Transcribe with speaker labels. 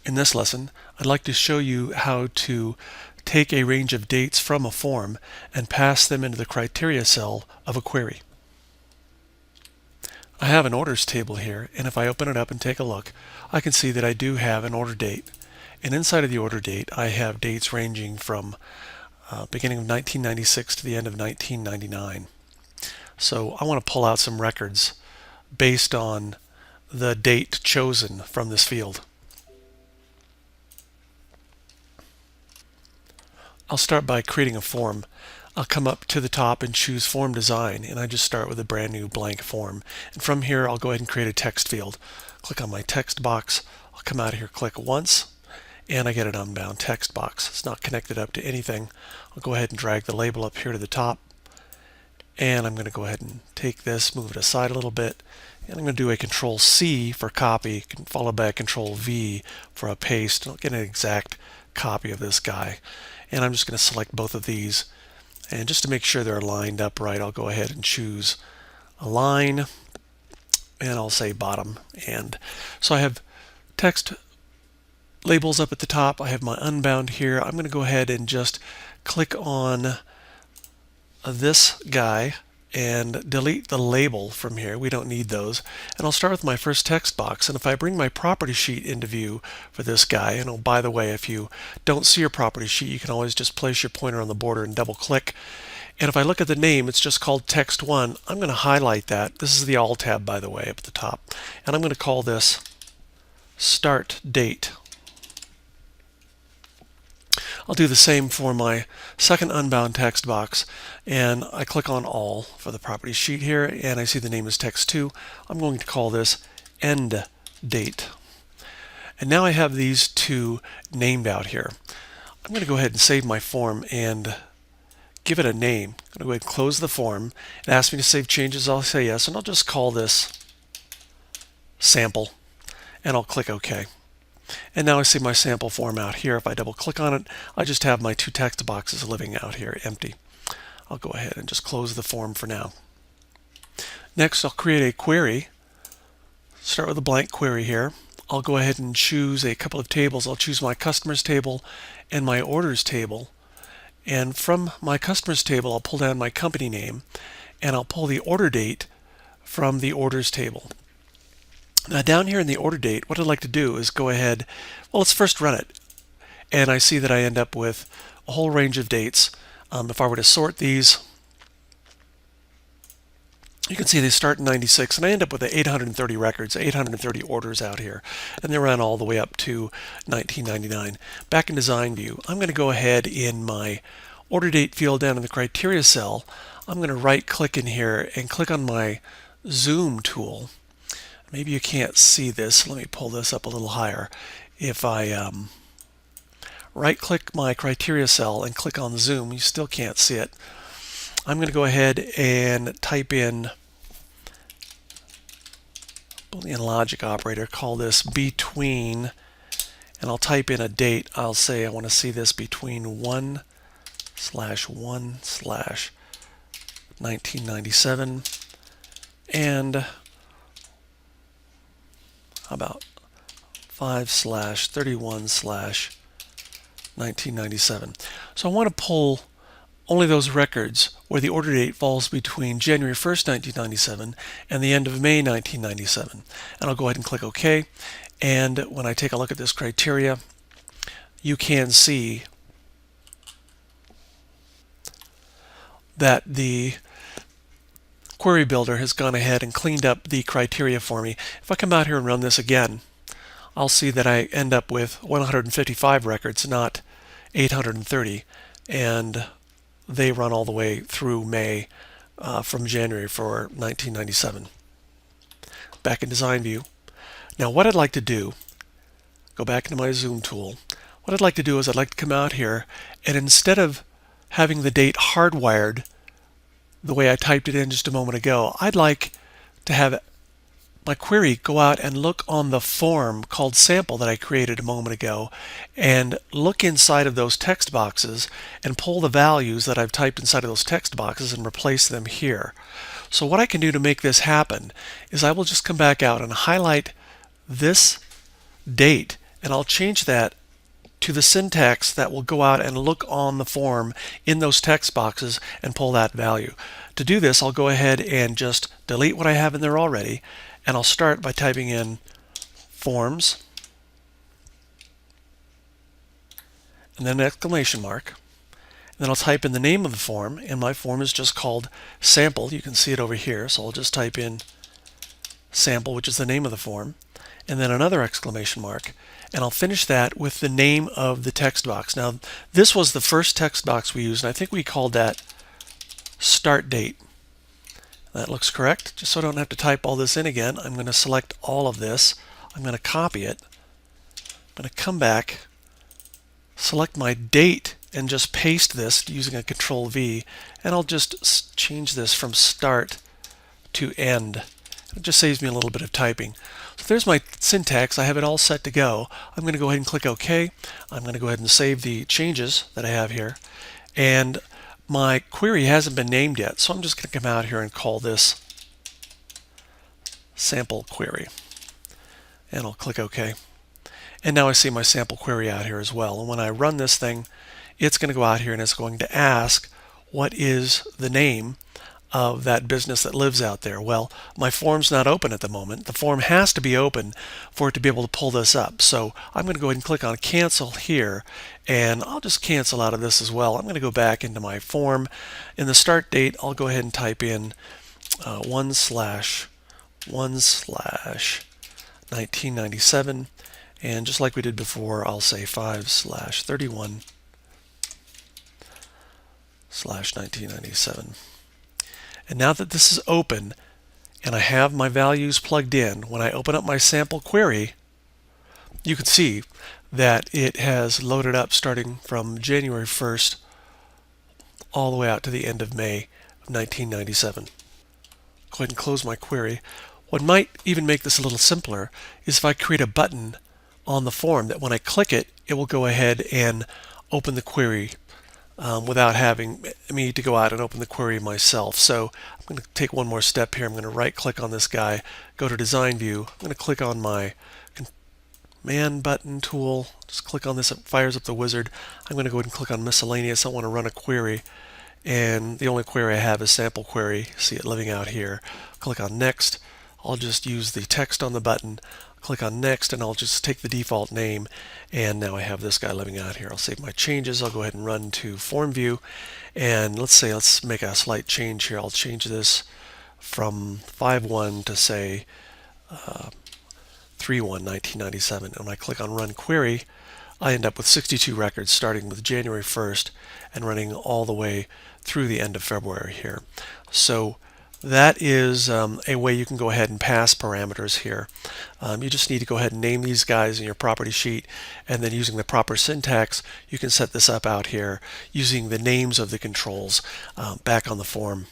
Speaker 1: In this lesson, I'd like to show you how to take a range of dates from a form and pass them into the criteria cell of a query. I have an orders table here, and if I open it up and take a look, I can see that I do have an order date. And inside of the order date, I have dates ranging from beginning of 1996 to the end of 1999. So I want to pull out some records based on the date chosen from this field. I'll start by creating a form. I'll come up to the top and choose Form Design, and I just start with a brand new blank form. And from here, I'll go ahead and create a text field. Click on my text box. I'll come out of here, click once, and I get an unbound text box. It's not connected up to anything. I'll go ahead and drag the label up here to the top, and I'm going to go ahead and take this, move it aside a little bit, and I'm going to do a Control C for copy, followed by a Control V for a paste. I'll get an exact copy of this guy. And I'm just going to select both of these, and just to make sure they're lined up right, I'll go ahead and choose Align, and I'll say bottom. And so I have text labels up at the top. I have my unbound here. I'm going to go ahead and just click on this guy and delete the label from here. We don't need those. And I'll start with my first text box. And if I bring my property sheet into view for this guy, and oh, by the way, if you don't see your property sheet, you can always just place your pointer on the border and double click. And if I look at the name, it's just called Text1. I'm going to highlight that. This is the All tab, by the way, up at the top. And I'm going to call this Start Date. I'll do the same for my second unbound text box, and I click on All for the property sheet here, and I see the name is Text2. I'm going to call this End Date. And now I have these two named out here. I'm going to go ahead and save my form and give it a name. I'm going to go ahead and close the form. It asks me to save changes. I'll say yes, and I'll just call this Sample, and I'll click OK. And now I see my sample form out here. If I double click on it, I just have my two text boxes living out here empty. I'll go ahead and just close the form for now. Next, I'll create a query. Start with a blank query here. I'll go ahead and choose a couple of tables. I'll choose my customers table and my orders table. And from my customers table, I'll pull down my company name, and I'll pull the order date from the orders table. Now down here in the order date, what I'd like to do is go ahead, well, let's first run it. And I see that I end up with a whole range of dates. If I were to sort these, you can see they start in 96, and I end up with 830 records, 830 orders out here. And they run all the way up to 1999. Back in Design View, I'm going to go ahead in my order date field down in the criteria cell. I'm going to right click in here and click on my zoom tool. Maybe you can't see this. Let me pull this up a little higher. If I right-click my criteria cell and click on zoom, you still can't see it. I'm going to go ahead and type in Boolean logic operator, call this between, and I'll type in a date. I'll say I want to see this between 1/1/1997 and about 5/31/1997. So I want to pull only those records where the order date falls between January 1st, 1997 and the end of May 1997. And I'll go ahead and click OK. And when I take a look at this criteria, you can see that the Query Builder has gone ahead and cleaned up the criteria for me. If I come out here and run this again, I'll see that I end up with 155 records, not 830, and they run all the way through May from January for 1997. Back in Design View. Now what I'd like to do, go back into my zoom tool, what I'd like to do is I'd like to come out here, and instead of having the date hardwired the way I typed it in just a moment ago, I'd like to have my query go out and look on the form called sample that I created a moment ago and look inside of those text boxes and pull the values that I've typed inside of those text boxes and replace them here. So what I can do to make this happen is I will just come back out and highlight this date and I'll change that to the syntax that will go out and look on the form in those text boxes and pull that value. To do this, I'll go ahead and just delete what I have in there already, and I'll start by typing in forms and then an exclamation mark. And then I'll type in the name of the form, and my form is just called sample. You can see it over here, so I'll just type in sample, which is the name of the form, and then another exclamation mark, and I'll finish that with the name of the text box. Now, this was the first text box we used, and I think we called that start date. That looks correct. Just so I don't have to type all this in again, I'm going to select all of this. I'm going to copy it. I'm going to come back, select my date, and just paste this using a Control V, and I'll just change this from start to end. It just saves me a little bit of typing. So there's my syntax. I have it all set to go. I'm going to go ahead and click OK. I'm going to go ahead and save the changes that I have here. And my query hasn't been named yet, so I'm just going to come out here and call this sample query. And I'll click OK. And now I see my sample query out here as well. And when I run this thing, it's going to go out here and it's going to ask, what is the name of that business that lives out there? Well, my form's not open at the moment. The form has to be open for it to be able to pull this up. So I'm going to go ahead and click on cancel here, and I'll just cancel out of this as well. I'm going to go back into my form. In the start date, I'll go ahead and type in 1/1/1997, and just like we did before, I'll say 5/31/1997. And now that this is open and I have my values plugged in, when I open up my sample query, you can see that it has loaded up starting from January 1st all the way out to the end of May of 1997. Go ahead and close my query. What might even make this a little simpler is if I create a button on the form that when I click it, it will go ahead and open the query without having me to go out and open the query myself. So I'm going to take one more step here. I'm going to right click on this guy, go to design view. I'm going to click on my command button tool, just click on this, it fires up the wizard. I'm going to go ahead and click on miscellaneous. I want to run a query, and the only query I have is sample query. See it living out here. Click on next. I'll just use the text on the button, click on next, and I'll just take the default name, and now I have this guy living out here. I'll save my changes. I'll go ahead and run to form view, and let's make a slight change here. I'll change this from 5/1 to say 3/1/1997. And when I click on run query, I end up with 62 records starting with January 1st and running all the way through the end of February here. So that is a way you can go ahead and pass parameters here. You just need to go ahead and name these guys in your property sheet, and then using the proper syntax, you can set this up out here using the names of the controls back on the form.